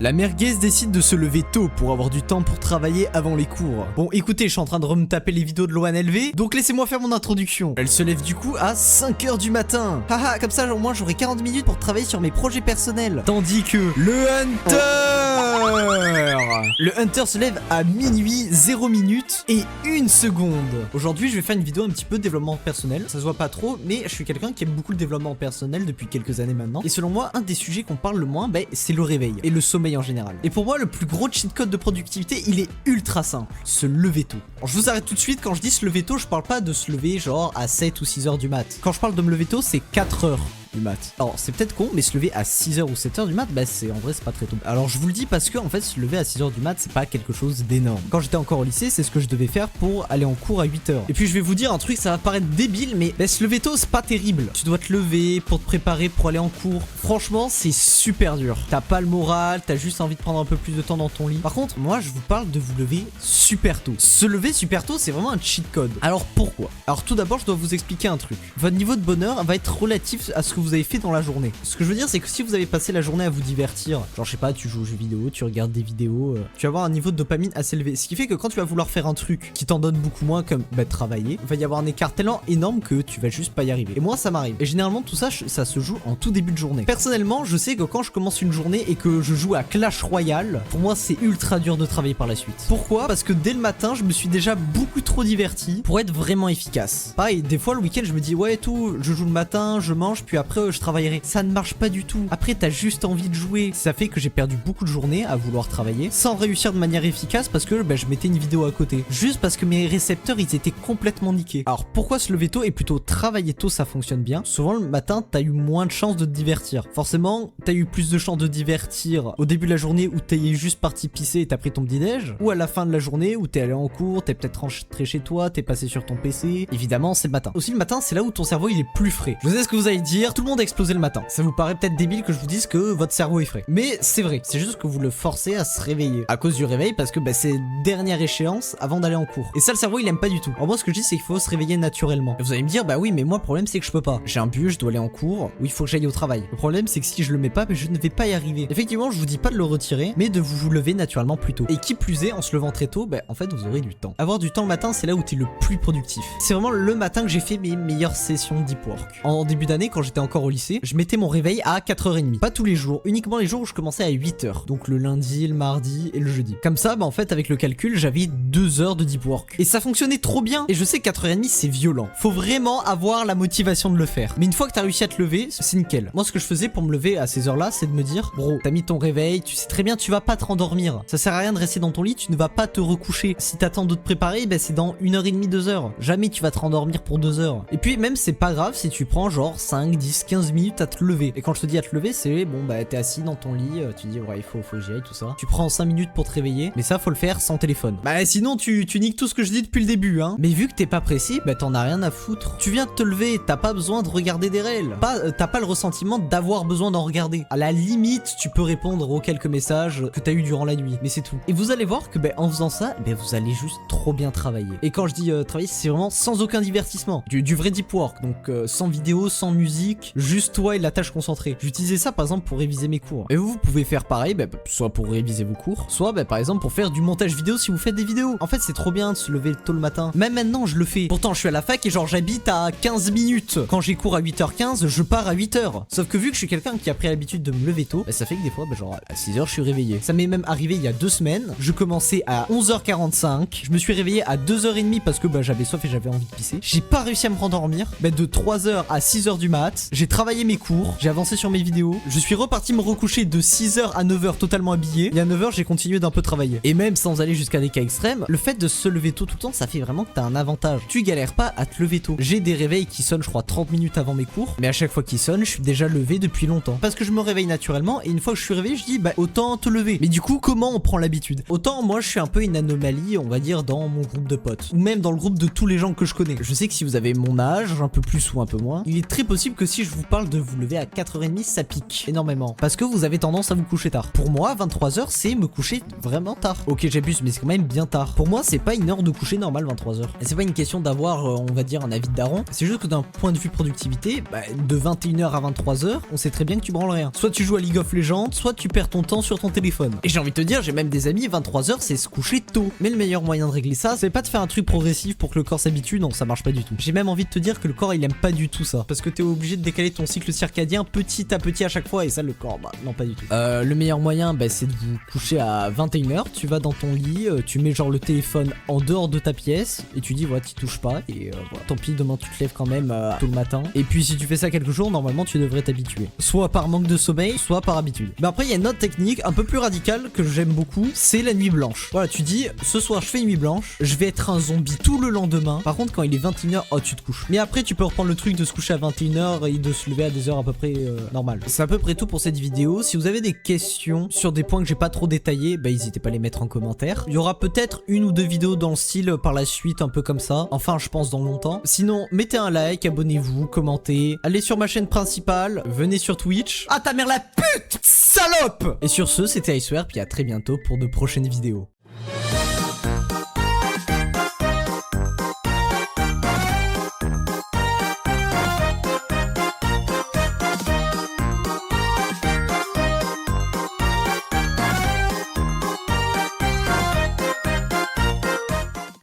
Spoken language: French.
La merguez décide de se lever tôt pour avoir du temps pour travailler avant les cours. Bon écoutez, je suis en train de me taper les vidéos de LV, donc laissez-moi faire mon introduction. Elle se lève du coup à 5h du matin. Haha, comme ça au moins j'aurai 40 minutes pour travailler sur mes projets personnels. Tandis que le Hunter se lève à minuit 0 minutes et 1 seconde. Aujourd'hui je vais faire une vidéo un petit peu de développement personnel. Ça se voit pas trop, mais je suis quelqu'un qui aime beaucoup le développement personnel depuis quelques années maintenant. Et selon moi, un des sujets qu'on parle le moins, c'est le réveil et le sommeil en général. Et pour moi, le plus gros cheat code de productivité, il est ultra simple: se lever tôt. Alors, je vous arrête tout de suite, quand je dis se lever tôt, je parle pas de se lever genre à 7 ou 6h du mat. Quand je parle de me lever tôt, c'est 4h du mat. Alors c'est peut-être con, mais se lever à 6h ou 7h du mat, c'est en vrai c'est pas très tôt. Alors je vous le dis parce que en fait se lever à 6h du mat, c'est pas quelque chose d'énorme. Quand j'étais encore au lycée, c'est ce que je devais faire pour aller en cours à 8h. Et puis je vais vous dire un truc, ça va paraître débile, mais se lever tôt c'est pas terrible. Tu dois te lever pour te préparer pour aller en cours. Franchement c'est super dur. T'as pas le moral, t'as juste envie de prendre un peu plus de temps dans ton lit. Par contre moi je vous parle de vous lever super tôt. Se lever super tôt, c'est vraiment un cheat code. Alors pourquoi? Alors tout d'abord je dois vous expliquer un truc. Votre niveau de bonheur va être relatif à ce que vous avez fait dans la journée. Ce que je veux dire, c'est que si vous avez passé la journée à vous divertir, genre je sais pas, tu joues aux jeux vidéo, tu regardes des vidéos, tu vas avoir un niveau de dopamine assez élevé. Ce qui fait que quand tu vas vouloir faire un truc qui t'en donne beaucoup moins, comme travailler, il va y avoir un écart tellement énorme que tu vas juste pas y arriver. Et moi ça m'arrive. Et généralement tout ça, ça se joue en tout début de journée. Personnellement, je sais que quand je commence une journée et que je joue à Clash Royale, pour moi c'est ultra dur de travailler par la suite. Pourquoi? Parce que dès le matin, je me suis déjà beaucoup trop diverti pour être vraiment efficace. Pareil, des fois le week-end, je me dis ouais tout, je joue le matin, je mange, puis après je travaillerai. Ça ne marche pas du tout. Après t'as juste envie de jouer. Ça fait que j'ai perdu beaucoup de journées à vouloir travailler sans réussir de manière efficace parce que je mettais une vidéo à côté. Juste parce que mes récepteurs ils étaient complètement niqués. Alors pourquoi se lever tôt et plutôt travailler tôt ça fonctionne bien? Souvent le matin t'as eu moins de chances de te divertir. Forcément t'as eu plus de chances de divertir au début de la journée où t'es juste parti pisser et t'as pris ton petit déj, ou à la fin de la journée où t'es allé en cours, t'es peut-être rentré chez toi, t'es passé sur ton PC. Évidemment c'est le matin. Aussi le matin c'est là où ton cerveau il est plus frais. Je sais ce que vous allez dire, tout le monde a explosé le matin. Ça vous paraît peut-être débile que je vous dise que votre cerveau est frais, mais c'est vrai, c'est juste que vous le forcez à se réveiller à cause du réveil parce que c'est dernière échéance avant d'aller en cours. Et ça le cerveau il aime pas du tout. Alors moi ce que je dis c'est qu'il faut se réveiller naturellement. Et vous allez me dire oui mais moi le problème c'est que je peux pas. J'ai un bus, je dois aller en cours, ou il faut que j'aille au travail. Le problème c'est que si je le mets pas, je ne vais pas y arriver. Effectivement je vous dis pas de le retirer, mais de vous lever naturellement plus tôt. Et qui plus est, en se levant très tôt, en fait vous aurez du temps. Avoir du temps le matin c'est là où tu es le plus productif. C'est vraiment le matin que j'ai fait mes meilleures sessions deep work. En début d'année quand j'étais encore au lycée, je mettais mon réveil à 4h30. Pas tous les jours, uniquement les jours où je commençais à 8h. Donc le lundi, le mardi et le jeudi. Comme ça, en fait, avec le calcul, j'avais 2 heures de deep work. Et ça fonctionnait trop bien. Et je sais que 4h30, c'est violent. Faut vraiment avoir la motivation de le faire. Mais une fois que t'as réussi à te lever, c'est nickel. Moi, ce que je faisais pour me lever à ces heures-là, c'est de me dire, bro, t'as mis ton réveil, tu sais très bien, tu vas pas te rendormir. Ça sert à rien de rester dans ton lit, tu ne vas pas te recoucher. Si t'attends de te préparer, c'est dans 1h30, 2h. Jamais tu vas te rendormir pour 2 heures. Et puis, même, c'est pas grave si tu prends genre 5, 10, 15 minutes à te lever. Et quand je te dis à te lever, c'est t'es assis dans ton lit, tu dis ouais il faut que j'y aille, tout ça. Tu prends 5 minutes pour te réveiller, mais ça faut le faire sans téléphone. Sinon tu niques tout ce que je dis depuis le début hein. Mais vu que t'es pas précis, t'en as rien à foutre. Tu viens de te lever, t'as pas besoin de regarder des réels. T'as pas le ressentiment d'avoir besoin d'en regarder. À la limite, tu peux répondre aux quelques messages que t'as eu durant la nuit, mais c'est tout. Et vous allez voir que en faisant ça, vous allez juste trop bien travailler. Et quand je dis travailler, c'est vraiment sans aucun divertissement. Du vrai deep work, donc sans vidéo, sans musique, juste toi et la tâche concentrée. J'utilisais ça par exemple pour réviser mes cours. Et vous pouvez faire pareil, soit pour réviser vos cours, soit par exemple pour faire du montage vidéo si vous faites des vidéos. En fait c'est trop bien de se lever tôt le matin. Même maintenant je le fais. Pourtant je suis à la fac et genre j'habite à 15 minutes. Quand j'ai cours à 8h15, je pars à 8h. Sauf que vu que je suis quelqu'un qui a pris l'habitude de me lever tôt, ça fait que des fois genre à 6h je suis réveillé. Ça m'est même arrivé il y a 2 semaines. Je commençais à 11h45. Je me suis réveillé à 2h30 parce que j'avais soif et j'avais envie de pisser. J'ai pas réussi à me rendormir. De 3h à 6h du mat. J'ai travaillé mes cours. J'ai avancé sur mes vidéos. Je suis reparti me recoucher de 6h à 9h totalement habillé. Et à 9h j'ai continué d'un peu travailler. Et même sans aller jusqu'à des cas extrêmes, le fait de se lever tôt tout le temps, ça fait vraiment que t'as un avantage. Tu galères pas à te lever tôt. J'ai des réveils qui sonnent je crois 30 minutes avant mes cours. Mais à chaque fois qu'ils sonnent, je suis déjà levé depuis longtemps. Parce que je me réveille naturellement. Et une fois que je suis réveillé, je dis autant te lever. Mais du coup comment on prend l'habitude? Autant moi je suis un peu une anomalie on va dire dans mon groupe de potes. Ou même dans le groupe de tous les gens que je connais. Je sais que si vous avez mon âge, un peu plus ou un peu moins, il est très possible que si je je vous parle de vous lever à 4h30, ça pique énormément. Parce que vous avez tendance à vous coucher tard. Pour moi, 23h, c'est me coucher vraiment tard. Ok, j'abuse, mais c'est quand même bien tard. Pour moi, c'est pas une heure de coucher normale, 23h. Et c'est pas une question d'avoir, on va dire, un avis de daron. C'est juste que d'un point de vue productivité, bah, de 21h à 23h, on sait très bien que tu branles rien. Soit tu joues à League of Legends, soit tu perds ton temps sur ton téléphone. Et j'ai envie de te dire, j'ai même des amis, 23h, c'est se coucher tôt. Mais le meilleur moyen de régler ça, c'est pas de faire un truc progressif pour que le corps s'habitue, non, ça marche pas du tout. J'ai même envie de te dire que le corps, il aime pas du tout ça. Parce que t'es obligé de décaler ton cycle circadien petit à petit à chaque fois, et ça, le corps, bah, non, pas du tout. Le meilleur moyen, bah, c'est de vous coucher à 21h, tu vas dans ton lit, tu mets genre le téléphone en dehors de ta pièce, et tu dis, voilà, t'y touches pas, et voilà. Tant pis, demain tu te lèves quand même tôt le matin. Et puis si tu fais ça quelques jours, normalement tu devrais t'habituer. Soit par manque de sommeil, soit par habitude. Mais après, il y a une autre technique un peu plus radicale que j'aime beaucoup, c'est la nuit blanche. Voilà, tu dis, ce soir je fais une nuit blanche, je vais être un zombie tout le lendemain. Par contre, quand il est 21h, oh, tu te couches. Mais après, tu peux reprendre le truc de se coucher à 21h et de se lever à des heures à peu près normales. C'est à peu près tout pour cette vidéo. Si vous avez des questions sur des points que j'ai pas trop détaillés, bah n'hésitez pas à les mettre en commentaire. Il y aura peut-être une ou deux vidéos dans le style par la suite, un peu comme ça. Enfin, je pense dans longtemps. Sinon, mettez un like, abonnez-vous, commentez. Allez sur ma chaîne principale, venez sur Twitch. Ah ta mère la pute, salope! Et sur ce, c'était Icewear, puis à très bientôt pour de prochaines vidéos.